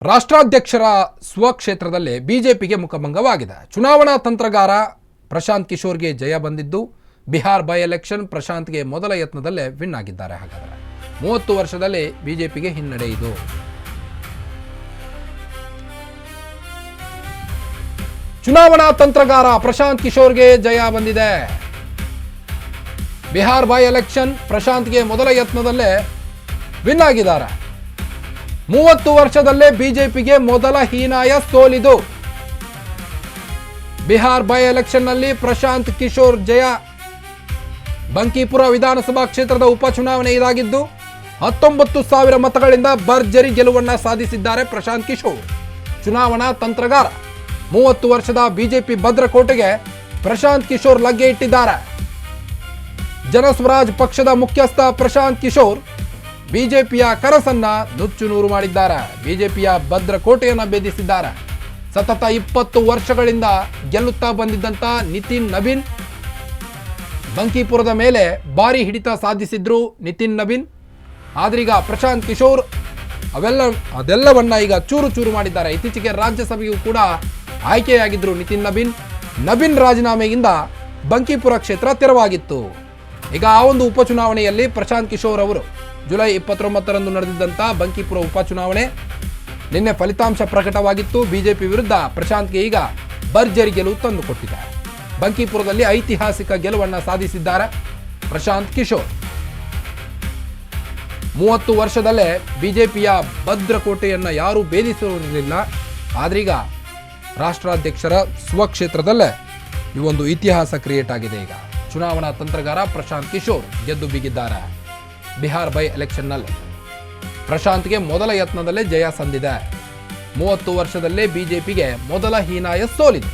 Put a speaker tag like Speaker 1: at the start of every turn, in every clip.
Speaker 1: ರಾಷ್ಟ್ರಾಧ್ಯಕ್ಷರ ಸ್ವಕ್ಷೇತ್ರದಲ್ಲಿ ಬಿಜೆಪಿಗೆ ಮುಖಭಂಗವಾಗಿದೆ. ಚುನಾವಣಾ ತಂತ್ರಗಾರ ಪ್ರಶಾಂತ್ ಕಿಶೋರ್ಗೆ ಜಯ ಬಂದಿದ್ದು, ಬಿಹಾರ್ ಬೈ ಎಲೆಕ್ಷನ್ ಪ್ರಶಾಂತ್ಗೆ ಮೊದಲ ಯತ್ನದಲ್ಲೇ ವಿನ್ ಆಗಿದ್ದಾರೆ. ಹಾಗಾದರೆ 30 ವರ್ಷದಲ್ಲಿ ಬಿಜೆಪಿಗೆ ಹಿನ್ನಡೆ ಇದು. ಚುನಾವಣಾ ತಂತ್ರಗಾರ ಪ್ರಶಾಂತ್ ಕಿಶೋರ್ಗೆ ಜಯ ಬಂದಿದೆ. ಬಿಹಾರ್ ಬೈ ಎಲೆಕ್ಷನ್ ಪ್ರಶಾಂತ್ಗೆ ಮೊದಲ ಯತ್ನದಲ್ಲೇ ವಿನ್ ಆಗಿದ್ದಾರೆ. 30 ವರ್ಷದಲ್ಲೇ ಬಿಜೆಪಿಗೆ ಮೊದಲ ಹೀನಾಯ ಸೋಲಿದು. ಬಿಹಾರ್ ಬೈ ಎಲೆಕ್ಷನ್ನಲ್ಲಿ ಪ್ರಶಾಂತ್ ಕಿಶೋರ್ ಜಯ. ಬಂಕಿಪುರ ವಿಧಾನಸಭಾ ಕ್ಷೇತ್ರದ ಉಪಚುನಾವಣೆ ಇದಾಗಿದ್ದು 19,000 ಮತಗಳಿಂದ ಭರ್ಜರಿ ಗೆಲುವನ್ನ ಸಾಧಿಸಿದ್ದಾರೆ ಪ್ರಶಾಂತ್ ಕಿಶೋರ್. ಚುನಾವಣಾ ತಂತ್ರಗಾರ 30 ವರ್ಷದ ಬಿಜೆಪಿ ಭದ್ರಕೋಟೆಗೆ ಪ್ರಶಾಂತ್ ಕಿಶೋರ್ ಲಗ್ಗೆ ಇಟ್ಟಿದ್ದಾರೆ. ಜನಸ್ವರಾಜ್ ಪಕ್ಷದ ಮುಖ್ಯಸ್ಥ ಪ್ರಶಾಂತ್ ಕಿಶೋರ್ ಬಿಜೆಪಿಯ ಕನಸನ್ನ ನುಚ್ಚು ನೂರು ಮಾಡಿದ್ದಾರೆ. ಬಿಜೆಪಿಯ ಭದ್ರಕೋಟೆಯನ್ನು ಭೇದಿಸಿದ್ದಾರೆ. ಸತತ 20 ವರ್ಷಗಳಿಂದ ಗೆಲ್ಲುತ್ತಾ ಬಂದಿದ್ದಂತ ನಿತಿನ್ ನಬೀನ್ ಬಂಕಿಪುರದ ಮೇಲೆ ಭಾರಿ ಹಿಡಿತ ಸಾಧಿಸಿದ್ರು. ನಿತಿನ್ ನಬೀನ್ ಆದ್ರೀಗ ಪ್ರಶಾಂತ್ ಕಿಶೋರ್ ಅದೆಲ್ಲವನ್ನ ಈಗ ಚೂರು ಚೂರು ಮಾಡಿದ್ದಾರೆ. ಇತ್ತೀಚೆಗೆ ರಾಜ್ಯಸಭೆಯೂ ಕೂಡ ಆಯ್ಕೆಯಾಗಿದ್ರು ನಿತಿನ್ ನಬೀನ್ ರಾಜೀನಾಮೆಯಿಂದ ಬಂಕಿಪುರ ಕ್ಷೇತ್ರ ತೆರವಾಗಿತ್ತು. ಈಗ ಆ ಒಂದು ಉಪಚುನಾವಣೆಯಲ್ಲಿ ಪ್ರಶಾಂತ್ ಕಿಶೋರ್ ಅವರು ಜುಲೈ 29ರಂದು ನಡೆದಿದ್ದಂಥ ಬಂಕಿಪುರ ಉಪಚುನಾವಣೆ ನಿನ್ನೆ ಫಲಿತಾಂಶ ಪ್ರಕಟವಾಗಿತ್ತು. ಬಿಜೆಪಿ ವಿರುದ್ಧ ಪ್ರಶಾಂತ್ಗೆ ಈಗ ಭರ್ಜರಿ ಗೆಲುವು ತಂದುಕೊಟ್ಟಿದ್ದಾರೆ. ಬಂಕಿಪುರದಲ್ಲಿ ಐತಿಹಾಸಿಕ ಗೆಲುವನ್ನು ಸಾಧಿಸಿದ್ದಾರೆ ಪ್ರಶಾಂತ್ ಕಿಶೋರ್. 30 ವರ್ಷದಲ್ಲೇ ಬಿಜೆಪಿಯ ಭದ್ರಕೋಟೆಯನ್ನು ಯಾರೂ ಭೇದಿಸಿರಲಿಲ್ಲ. ಆದ್ರೀಗ ರಾಷ್ಟ್ರಾಧ್ಯಕ್ಷರ ಸ್ವಕ್ಷೇತ್ರದಲ್ಲೇ ಈ ಒಂದು ಇತಿಹಾಸ ಕ್ರಿಯೇಟ್ ಆಗಿದೆ. ಈಗ ಚುನಾವಣಾ ತಂತ್ರಗಾರ ಪ್ರಶಾಂತ್ ಕಿಶೋರ್ ಗೆದ್ದು ಬಿಗಿದ್ದಾರೆ. ಬಿಹಾರ್ ಬೈ ಎಲೆಕ್ಷನ್ನಲ್ಲಿ ಪ್ರಶಾಂತ್ಗೆ ಮೊದಲ ಯತ್ನದಲ್ಲೇ ಜಯ ಸಂದಿದೆ. 30 ವರ್ಷದಲ್ಲೇ ಬಿಜೆಪಿಗೆ ಮೊದಲ ಹೀನಾಯ ಸೋಲಿದೆ.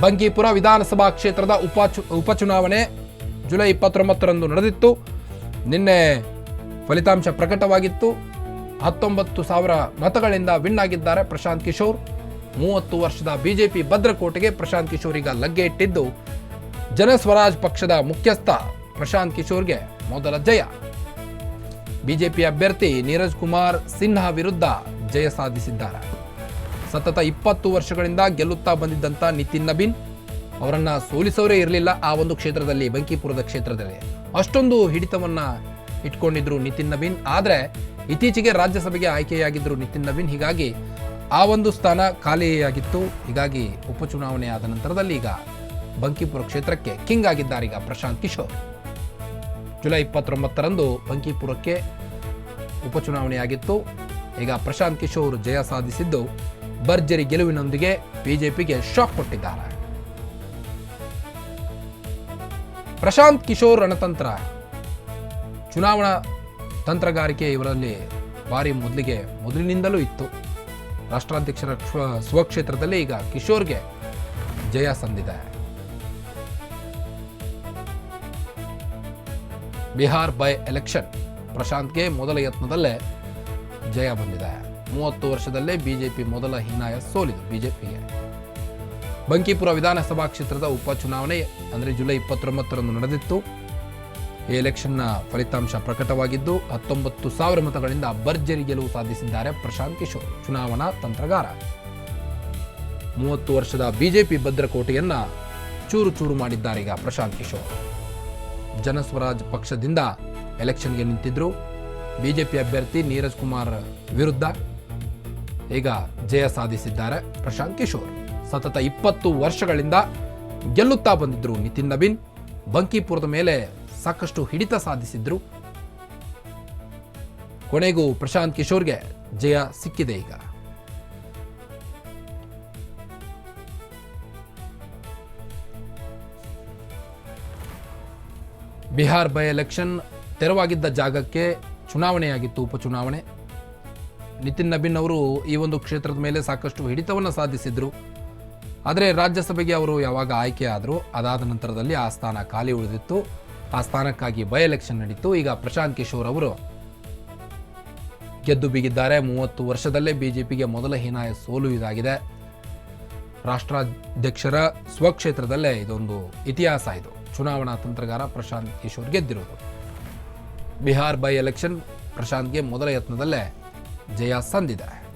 Speaker 1: ಬಂಕಿಪುರ ವಿಧಾನಸಭಾ ಕ್ಷೇತ್ರದ ಉಪಚುನಾವಣೆ ಜುಲೈ 29ರಂದು ನಡೆದಿತ್ತು. ನಿನ್ನೆ ಫಲಿತಾಂಶ ಪ್ರಕಟವಾಗಿತ್ತು. 19,000 ಮತಗಳಿಂದ ವಿನ್ ಆಗಿದ್ದಾರೆ ಪ್ರಶಾಂತ್ ಕಿಶೋರ್. 30 ವರ್ಷದ ಬಿಜೆಪಿ ಭದ್ರಕೋಟೆಗೆ ಪ್ರಶಾಂತ್ ಕಿಶೋರ್ ಈಗ ಲಗ್ಗೆ ಇಟ್ಟಿದ್ದು, ಜನಸ್ವರಾಜ್ ಪಕ್ಷದ ಮುಖ್ಯಸ್ಥ ಪ್ರಶಾಂತ್ ಕಿಶೋರ್ಗೆ ಮೊದಲ ಜಯ. ಬಿಜೆಪಿ ಅಭ್ಯರ್ಥಿ ನೀರಜ್ ಕುಮಾರ್ ಸಿನ್ಹಾ ವಿರುದ್ಧ ಜಯ ಸಾಧಿಸಿದ್ದಾರೆ. ಸತತ 20 ವರ್ಷಗಳಿಂದ ಗೆಲ್ಲುತ್ತಾ ಬಂದಿದ್ದಂಥ ನಿತಿನ್ ನಬೀನ್ ಅವರನ್ನ ಸೋಲಿಸೋರೇ ಇರಲಿಲ್ಲ. ಆ ಒಂದು ಕ್ಷೇತ್ರದಲ್ಲಿ, ಬಂಕಿಪುರದ ಕ್ಷೇತ್ರದಲ್ಲಿ ಅಷ್ಟೊಂದು ಹಿಡಿತವನ್ನ ಇಟ್ಕೊಂಡಿದ್ರು ನಿತಿನ್ ನಬೀನ್. ಆದರೆ ಇತ್ತೀಚೆಗೆ ರಾಜ್ಯಸಭೆಗೆ ಆಯ್ಕೆಯಾಗಿದ್ರು ನಿತಿನ್ ನಬೀನ್. ಹೀಗಾಗಿ ಆ ಒಂದು ಸ್ಥಾನ ಖಾಲಿಯಾಗಿತ್ತು. ಹೀಗಾಗಿ ಉಪಚುನಾವಣೆ ಆದ ನಂತರದಲ್ಲಿ ಈಗ ಬಂಕಿಪುರ ಕ್ಷೇತ್ರಕ್ಕೆ ಕಿಂಗ್ ಆಗಿದ್ದಾರೆ ಈಗ ಪ್ರಶಾಂತ್ ಕಿಶೋರ್. ಜುಲೈ 29ರಂದು ಬಂಕಿಪುರಕ್ಕೆ ಉಪಚುನಾವಣೆಯಾಗಿತ್ತು. ಈಗ ಪ್ರಶಾಂತ್ ಕಿಶೋರ್ ಜಯ ಸಾಧಿಸಿದ್ದು ಭರ್ಜರಿ ಗೆಲುವಿನೊಂದಿಗೆ ಬಿಜೆಪಿಗೆ ಶಾಕ್ ಕೊಟ್ಟಿದ್ದಾರೆ. ಪ್ರಶಾಂತ್ ಕಿಶೋರ್ ರಣತಂತ್ರ, ಚುನಾವಣಾ ತಂತ್ರಗಾರಿಕೆ ಇವರಲ್ಲಿ ಭಾರಿ ಮೊದಲಿನಿಂದಲೂ ಇತ್ತು. ರಾಷ್ಟ್ರಾಧ್ಯಕ್ಷರ ಸ್ವಕ್ಷೇತ್ರದಲ್ಲಿ ಈಗ ಕಿಶೋರ್ಗೆ ಜಯ ಸಂದಿದೆ. ಬಿಹಾರ್ ಬೈ ಎಲೆಕ್ಷನ್ ಪ್ರಶಾಂತ್ಗೆ ಮೊದಲ ಯತ್ನದಲ್ಲೇ ಜಯ ಬಂದಿದೆ. 30 ವರ್ಷದಲ್ಲೇ ಬಿಜೆಪಿ ಮೊದಲ ಹೀನಾಯ ಸೋಲಿದು ಬಿಜೆಪಿಗೆ. ಬಂಕಿಪುರ ವಿಧಾನಸಭಾ ಕ್ಷೇತ್ರದ ಉಪಚುನಾವಣೆ ಅಂದರೆ ಜುಲೈ 29ರಂದು ನಡೆದಿತ್ತು. ಈ ಎಲೆಕ್ಷನ್ನ ಫಲಿತಾಂಶ ಪ್ರಕಟವಾಗಿದ್ದು 19,000 ಮತಗಳಿಂದ ಭರ್ಜರಿ ಗೆಲುವು ಸಾಧಿಸಿದ್ದಾರೆ ಪ್ರಶಾಂತ್ ಕಿಶೋರ್. ಚುನಾವಣಾ ತಂತ್ರಗಾರ 30 ವರ್ಷದ ಬಿಜೆಪಿ ಭದ್ರಕೋಟೆಯನ್ನ ಚೂರು ಚೂರು ಮಾಡಿದ್ದಾರೆ ಈಗ ಪ್ರಶಾಂತ್ ಕಿಶೋರ್. ಜನಸ್ವರಾಜ್ ಪಕ್ಷದಿಂದ ಎಲೆಕ್ಷನ್ಗೆ ನಿಂತಿದ್ರು. ಬಿಜೆಪಿ ಅಭ್ಯರ್ಥಿ ನೀರಜ್ ಕುಮಾರ್ ವಿರುದ್ಧ ಈಗ ಜಯ ಸಾಧಿಸಿದ್ದಾರೆ ಪ್ರಶಾಂತ್ ಕಿಶೋರ್. ಸತತ 20 ವರ್ಷಗಳಿಂದ ಗೆಲ್ಲುತ್ತಾ ಬಂದಿದ್ರು ನಿತಿನ್ ನಬೀನ್. ಬಂಕಿಪುರದ ಮೇಲೆ ಸಾಕಷ್ಟು ಹಿಡಿತ ಸಾಧಿಸಿದ್ರು. ಕೊನೆಗೂ ಪ್ರಶಾಂತ್ ಕಿಶೋರ್ಗೆ ಜಯ ಸಿಕ್ಕಿದೆ. ಈಗ ಬಿಹಾರ್ ಬೈ ಎಲೆಕ್ಷನ್ ತೆರವಾಗಿದ್ದ ಜಾಗಕ್ಕೆ ಚುನಾವಣೆಯಾಗಿತ್ತು, ಉಪಚುನಾವಣೆ. ನಿತಿನ್ ನಬೀನ್ ಅವರು ಈ ಒಂದು ಕ್ಷೇತ್ರದ ಮೇಲೆ ಸಾಕಷ್ಟು ಹಿಡಿತವನ್ನು ಸಾಧಿಸಿದ್ರು. ಆದರೆ ರಾಜ್ಯಸಭೆಗೆ ಅವರು ಯಾವಾಗ ಆಯ್ಕೆ ಆದರೂ ಅದಾದ ನಂತರದಲ್ಲಿ ಆ ಸ್ಥಾನ ಖಾಲಿ ಉಳಿದಿತ್ತು. ಆ ಸ್ಥಾನಕ್ಕಾಗಿ ಬೈ ಎಲೆಕ್ಷನ್ ನಡೀತು. ಈಗ ಪ್ರಶಾಂತ್ ಕಿಶೋರ್ ಅವರು ಗೆದ್ದು ಬಿಗಿದ್ದಾರೆ. 30 ವರ್ಷದಲ್ಲೇ ಬಿಜೆಪಿಗೆ ಮೊದಲ ಹೀನಾಯ ಸೋಲು ಇದಾಗಿದೆ. ರಾಷ್ಟ್ರಾಧ್ಯಕ್ಷರ ಸ್ವಕ್ಷೇತ್ರದಲ್ಲೇ ಇದೊಂದು ಇತಿಹಾಸ. ಇದು ಚುನಾವಣಾ ತಂತ್ರಗಾರ ಪ್ರಶಾಂತ್ ಕಿಶೋರ್ ಗೆದ್ದಿರೋದು. ಬಿಹಾರ್ ಬೈ ಎಲೆಕ್ಷನ್ ಪ್ರಶಾಂತ್ಗೆ ಮೊದಲ ಯತ್ನದಲ್ಲೇ ಜಯ ಸಂದಿದೆ.